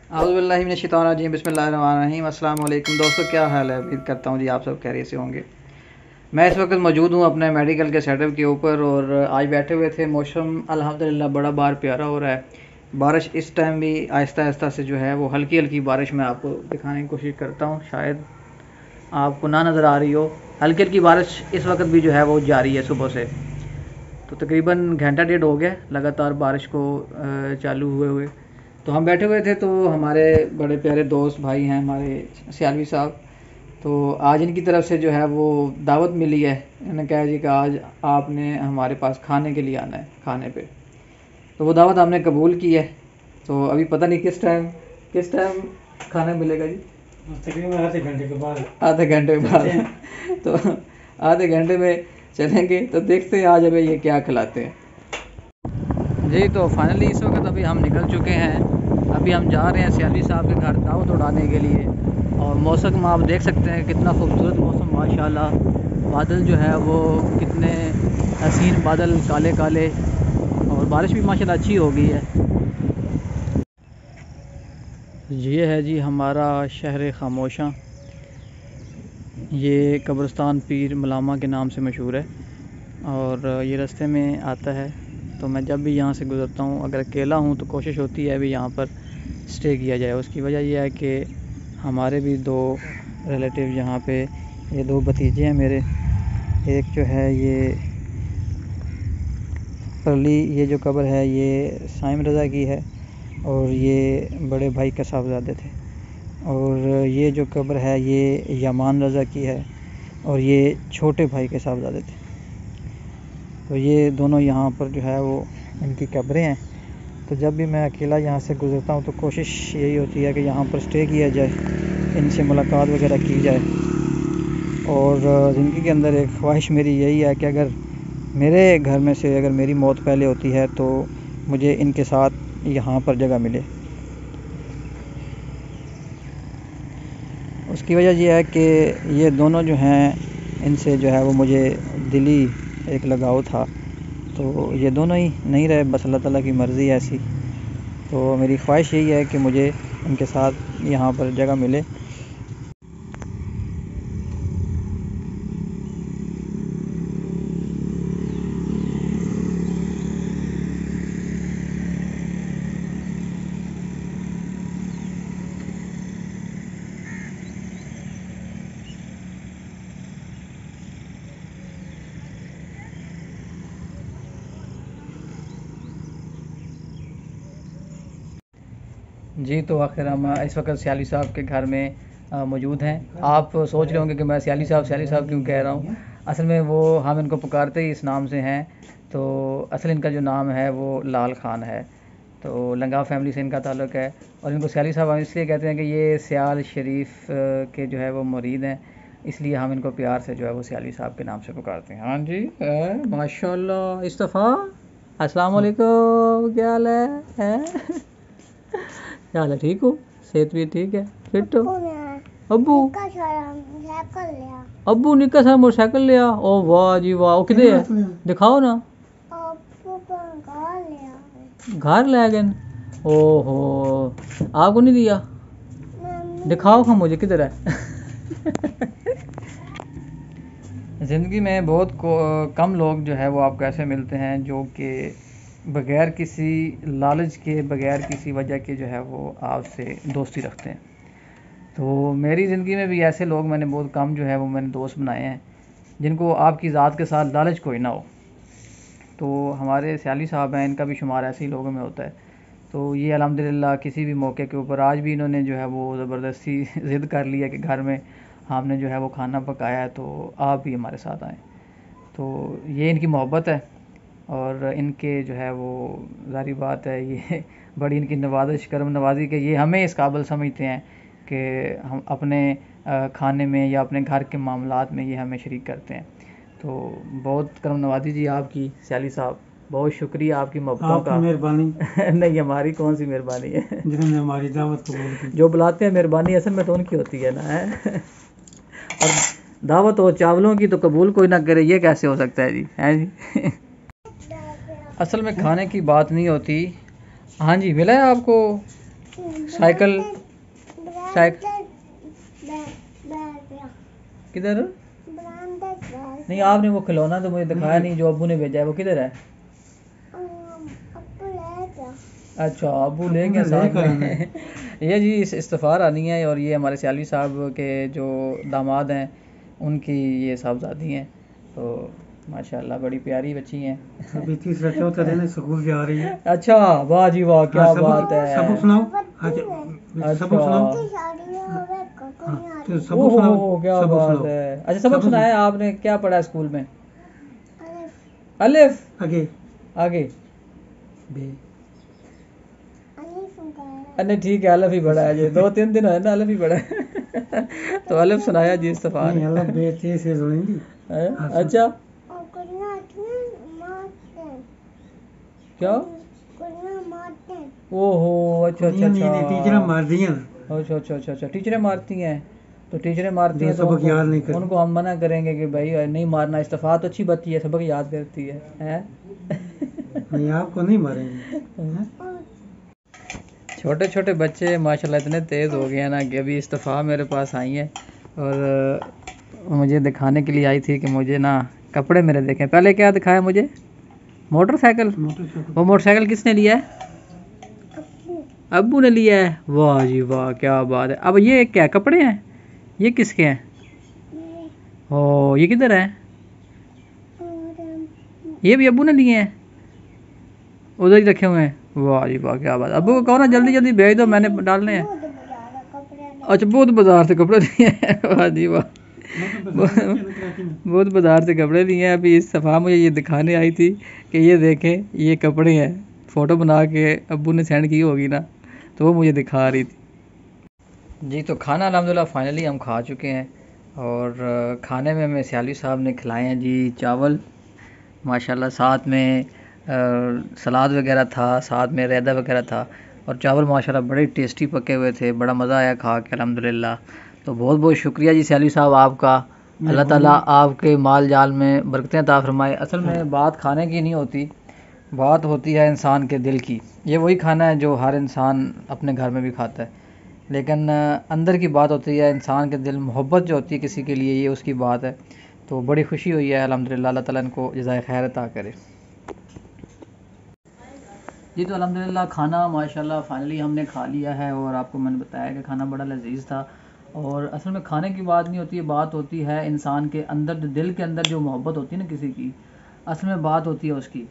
औज़ुबिल्लाहि मिनश्शैतानिर्रजीम बिस्मिल्लाहिर्रहमानिर्रहीम। अस्सलाम वालेकुम दोस्तों, क्या हाल है? उम्मीद करता हूँ जी आप सब खैरियत से होंगे। मैं इस वक्त मौजूद हूँ अपने मेडिकल के सेटअप के ऊपर और आज बैठे हुए थे। मौसम अल्हम्दुलिल्लाह बड़ा बार प्यारा हो रहा है। बारिश इस टाइम भी आहिस्ता आहिस्ता से जो है वो हल्की हल्की बारिश मैं आपको दिखाने की कोशिश करता हूँ, शायद आपको ना नज़र आ रही हो। हल्की हल्की बारिश इस वक्त भी जो है वो जारी है सुबह से। तो तकरीबन घंटा डेढ़ हो गया लगातार बारिश को चालू हुए हुए। तो हम बैठे हुए थे, तो हमारे बड़े प्यारे दोस्त भाई हैं हमारे सियालवी साहब। तो आज इनकी तरफ से जो है वो दावत मिली है। इन्होंने कहा जी कि आज आपने हमारे पास खाने के लिए आना है खाने पे। तो वो दावत हमने कबूल की है। तो अभी पता नहीं किस टाइम खाना मिलेगा जी। तकरीबन आधे घंटे के बाद आधे घंटे के बाद तो आधे घंटे में चलेंगे, तो देखते हैं आज हमें ये क्या खिलाते हैं जी। तो फाइनली इस वक्त अभी हम निकल चुके हैं। अभी हम जा रहे हैं सियालवी साहब के घर दावत उड़ाने के लिए। और मौसम आप देख सकते हैं कितना खूबसूरत मौसम माशाल्लाह। बादल जो है वो कितने हसीन बादल, काले काले, और बारिश भी माशाल्लाह अच्छी हो गई है। ये है जी हमारा शहर खामोशा। ये कब्रिस्तान पीर मलामा के नाम से मशहूर है और ये रास्ते में आता है। तो मैं जब भी यहाँ से गुज़रता हूँ, अगर अकेला हूँ तो कोशिश होती है भी यहाँ पर स्टे किया जाए। उसकी वजह यह है कि हमारे भी दो रिलेटिव यहाँ पे, ये दो भतीजे हैं मेरे। एक जो है ये परली, ये जो कब्र है ये साइम रज़ा की है और ये बड़े भाई के साहबज़ादे थे। और ये जो कब्र है ये यमान रज़ा की है और ये छोटे भाई के साहबज़ादे थे। तो ये दोनों यहाँ पर जो है वो इनकी कब्रें हैं। तो जब भी मैं अकेला यहाँ से गुज़रता हूँ तो कोशिश यही होती है कि यहाँ पर स्टे किया जाए, इनसे मुलाकात वगैरह की जाए। और ज़िंदगी के अंदर एक ख्वाहिश मेरी यही है कि अगर मेरे घर में से अगर मेरी मौत पहले होती है तो मुझे इनके साथ यहाँ पर जगह मिले। उसकी वजह यह है कि ये दोनों जो हैं, इनसे जो है वो मुझे दिली एक लगाव था। तो ये दोनों ही नहीं रहे, बस अल्लाह ताला की मर्ज़ी है ऐसी। तो मेरी ख्वाहिश यही है कि मुझे इनके साथ यहाँ पर जगह मिले। जी, तो आखिर हम इस वक्त सियालवी साहब के घर में मौजूद हैं। आप सोच रहे होंगे कि मैं सियालवी साहब क्यों कह रहा हूँ। असल में वो हम इनको पुकारते ही इस नाम से हैं। तो असल इनका जो नाम है वो लाल खान है। तो लंगा फैमिली से इनका ताल्लुक़ है और इनको सियालवी साहब हम इसलिए कहते हैं कि ये सियाल शरीफ के जो है वो मुरीद हैं, इसलिए हम इनको प्यार से जो है वो सियालवी साहब के नाम से पुकारते हैं। हाँ जी, माशाल्लाह। इस्तफ़ा, अस्सलाम वालेकुम, क्या हाल है? क्या हाल है? ठीक हो? सेहत भी ठीक है? फिट हो? अब्बू अब्बू निक्का सा मोटरसाइकिल लिया। ओ वाह जी वाह, वो कितने है? दिखाओ ना। घर ले गए? ओहो, आपको नहीं दिया? दिखाओ हाँ मुझे किधर है। ज़िंदगी में बहुत कम लोग जो है वो आपको ऐसे मिलते हैं जो कि बग़ैर किसी लालच के, बग़ैर किसी वजह के जो है वो आपसे दोस्ती रखते हैं। तो मेरी ज़िंदगी में भी ऐसे लोग मैंने बहुत कम जो है वो मैंने दोस्त बनाए हैं जिनको आपकी ज़ात के साथ लालच कोई ना हो। तो हमारे सियालवी साहब हैं, इनका भी शुमार ऐसे ही लोगों में होता है। तो ये अल्हम्दुलिल्लाह किसी भी मौके के ऊपर आज भी इन्होंने जो है वो ज़बरदस्ती ज़िद कर ली है कि घर में हमने जो है वो खाना पकाया है तो आप भी हमारे साथ आएँ। तो ये इनकी मोहब्बत है और इनके जो है वो ज़ाहिर बात है ये बड़ी इनकी नवाज़िश, करम नवाज़ी के ये हमें इस काबिल समझते हैं कि हम अपने खाने में या अपने घर के मामलात में ये हमें शरीक करते हैं। तो बहुत करम नवाज़ी जी आपकी सियालवी साहब, बहुत शुक्रिया आपकी मोहब्बतों का। मेहरबानी। नहीं, हमारी कौन सी मेहरबानी है? जिन्होंने हमारी दावत कबूल की। जो बुलाते हैं मेहरबानी असल में तो उनकी होती है ना, है। और दावत हो चावलों की तो कबूल कोई ना करे, ये कैसे हो सकता है जी, है जी। असल में खाने की बात नहीं होती। हाँ जी, मिला है आपको? साइकिल साइकिल किधर? नहीं, आपने वो खिलौना तो मुझे दिखाया नहीं जो अब्बू ने भेजा है, वो किधर है? अच्छा, अब्बू ले गए साथ में। ये जी इस्तफार आनी है और ये हमारे सियालवी साहब के जो दामाद हैं उनकी ये साहबजादी हैं। तो माशाल्लाह बड़ी प्यारी बच्ची हैं। अभी तीसरा चौथा दिन है, स्कूल से आ रही है। अच्छा, वाह जी वाह, क्या बात है। सबक सुनाओ। सबक सुनाओ। तो सबक सुनाओ। ओहो, क्या सबक बात सुनाओ। है। अच्छा, सबक सुनाया आपने, क्या पढ़ा स्कूल में? अलिफ। आगे आगे बे। नहीं ठीक है, अलिफ ही पढ़ा है। जी 2-3 दिन है ना, अलिफ ही पढ़ा है। तो अलिफ सुनाया जी इस्तफार नहीं, अल्लाह बे से सुनेंगी। अच्छा, क्या? ओहो, अच्छा अच्छा अच्छा। टीचर मार दिया। अच्छा अच्छा अच्छा अच्छा, टीचरें मारती हैं। तो टीचरें मारती हैं तो सबक याद नहीं करती। उनको हम मना करेंगे कि भाई नहीं मारना। इस्तफा तो अच्छी बच्ची है, सबक याद करती है, हैं? नहीं, आपको नहीं मारेंगे। छोटे छोटे बच्चे माशाल्लाह इतने तेज़ हो गए हैं ना कि अभी इस्तफ़ा मेरे पास आई है और मुझे दिखाने के लिए आई थी कि मुझे ना कपड़े मेरे देखें। पहले क्या दिखाया मुझे? मोटरसाइकिल। वो मोटरसाइकिल किसने लिया है? अब्बू ने लिया है। वाह जी वाह, क्या बात है। अब ये क्या कपड़े हैं? ये किसके हैं? ओ, ये किधर है? ये भी अब्बू ने लिए हैं, उधर ही रखे हुए हैं। वाह जी वाह, क्या बात। अब्बू को कहो ना जल्दी जल्दी भेज दो, मैंने डालने हैं। अच्छा, बहुत बाजार से कपड़े लिए हैं। वाह जी वाह, बहुत बाजार से कपड़े लिए हैं। अभी इस सफ़ा मुझे ये दिखाने आई थी कि ये देखें ये कपड़े हैं। फ़ोटो बना के अब्बू ने सेंड की होगी ना, तो वो मुझे दिखा रही थी जी। तो खाना अल्हम्दुलिल्लाह फाइनली हम खा चुके हैं और खाने में हमें सियालवी साहब ने खिलाए हैं जी चावल माशाल्लाह, साथ में सलाद वगैरह था, साथ में रायता वगैरह था और चावल माशाल्लाह बड़े टेस्टी पके हुए थे। बड़ा मज़ा आया खा के अल्हम्दुलिल्लाह। तो बहुत बहुत शुक्रिया जी सियालवी साहब आपका। अल्लाह ताला आपके माल जाल में बरकतें अता फरमाए। असल में बात खाने की नहीं होती, बात होती है इंसान के दिल की। ये वही खाना है जो हर इंसान अपने घर में भी खाता है, लेकिन अंदर की बात होती है इंसान के दिल, मोहब्बत जो होती है किसी के लिए, ये उसकी बात है। तो बड़ी खुशी हुई है अल्हम्दुलिल्लाह, अल्लाह ताला इनको जज़ाए खैर अता करे जी। तो अल्हम्दुलिल्लाह खाना माशाल्लाह फाइनली हमने खा लिया है और आपको मैंने बताया कि खाना बड़ा लजीज था। और असल में खाने की बात नहीं होती है, बात होती है इंसान के अंदर, जो दिल के अंदर जो मोहब्बत होती है ना किसी की, असल में बात होती है उसकी।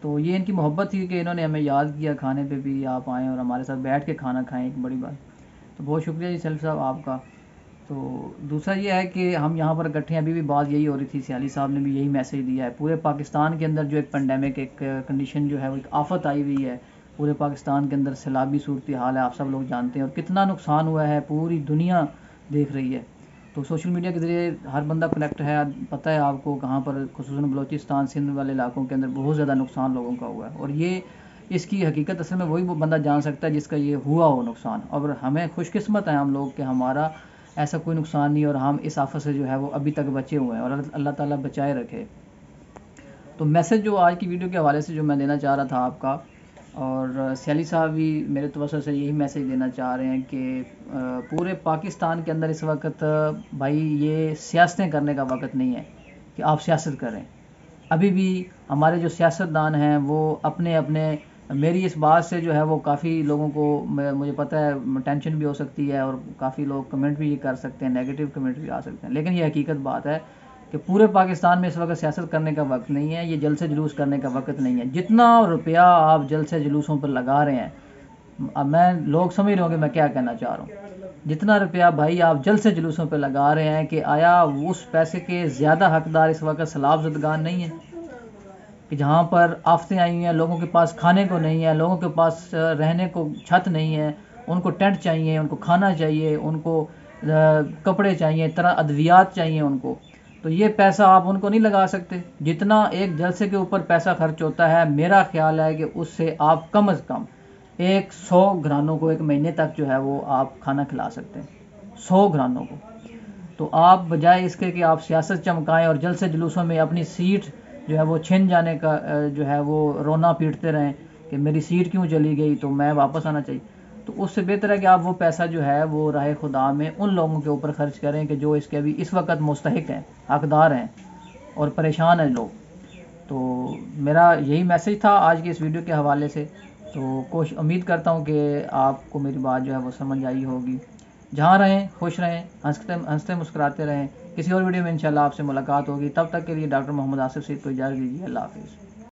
तो ये इनकी मोहब्बत थी कि इन्होंने हमें याद किया, खाने पे भी आप आएँ और हमारे साथ बैठ के खाना खाएँ, एक बड़ी बात। तो बहुत शुक्रिया जी सेल्फ साहब आपका। तो दूसरा ये है कि हम यहाँ पर इकट्ठे हैं, अभी भी बात यही हो रही थी, सियाली साहब ने भी यही मैसेज दिया है। पूरे पाकिस्तान के अंदर जो एक पेंडेमिक, एक कंडीशन जो है वो एक आफत आई हुई है पूरे पाकिस्तान के अंदर, सैलाबी सूरत हाल है, आप सब लोग जानते हैं और कितना नुकसान हुआ है, पूरी दुनिया देख रही है। तो सोशल मीडिया के ज़रिए हर बंदा कनेक्ट है, पता है आपको कहाँ पर खुसूसन बलोचिस्तान सिंध वाले इलाकों के अंदर बहुत ज़्यादा नुकसान लोगों का हुआ है। और ये इसकी हकीकत असल में वही वो बंदा जान सकता है जिसका ये हुआ हो नुकसान। और हमें खुशकिस्मत है हम लोग कि हमारा ऐसा कोई नुकसान नहीं और हम इस आफत से जो है वो अभी तक बचे हुए हैं और अल्लाह ताला बचाए रखे। तो मैसेज जो आज की वीडियो के हवाले से जो मैं देना चाह रहा था आपका, और सियाली साहब भी मेरे तवज्जो से यही मैसेज देना चाह रहे हैं कि पूरे पाकिस्तान के अंदर इस वक्त भाई ये सियासतें करने का वक्त नहीं है कि आप सियासत करें। अभी भी हमारे जो सियासतदान हैं वो अपने अपने, मेरी इस बात से जो है वो काफ़ी लोगों को मुझे पता है टेंशन भी हो सकती है और काफ़ी लोग कमेंट भी ये कर सकते हैं, नेगेटिव कमेंट भी आ सकते हैं, लेकिन ये हकीकत बात है कि पूरे पाकिस्तान में इस वक्त सियासत करने का वक्त नहीं है, ये जलसे जुलूस करने का वक्त नहीं है। जितना रुपया आप जलसे जुलूसों पर लगा रहे हैं, अब मैं लोग समझ रहे होंगे मैं क्या कहना चाह रहा हूँ, जितना रुपया भाई आप जलसे जुलूसों पर लगा रहे हैं, कि आया उस पैसे के ज़्यादा हकदार इस वक्त सैलाब ज़दगान नहीं है कि जहाँ पर आफतें आई हुई हैं, लोगों के पास खाने को नहीं है, लोगों के पास रहने को छत नहीं है, उनको टेंट चाहिए, उनको खाना चाहिए, उनको कपड़े चाहिए, तरह अद्वियात चाहिए उनको। तो ये पैसा आप उनको नहीं लगा सकते। जितना एक जलसे के ऊपर पैसा खर्च होता है, मेरा ख्याल है कि उससे आप कम से कम 100 घरानों को एक महीने तक जो है वो आप खाना खिला सकते हैं, 100 घरानों को। तो आप बजाय इसके कि आप सियासत चमकाएं और जलसे जुलूसों में अपनी सीट जो है वो छिन जाने का जो है वो रोना पीटते रहें कि मेरी सीट क्यों चली गई, तो मैं वापस आना चाहिए। तो उससे बेहतर है कि आप वो पैसा जो है वो राह खुदा में उन लोगों के ऊपर खर्च करें कि जो इसके अभी इस वक्त मुस्तहिक हैं, हकदार हैं और परेशान हैं लोग। तो मेरा यही मैसेज था आज की इस वीडियो के हवाले से। तो कोशिश उम्मीद करता हूँ कि आपको मेरी बात जो है वो समझ आई होगी। जहाँ रहें खुश रहें, हंसते मुस्कुराते रहें। किसी और वीडियो में इंशाल्लाह आपसे मुलाकात होगी। तब तक के लिए डॉक्टर मोहम्मद आसिफ सईद को इजाज़त दीजिए। अल्लाह हाफिज़।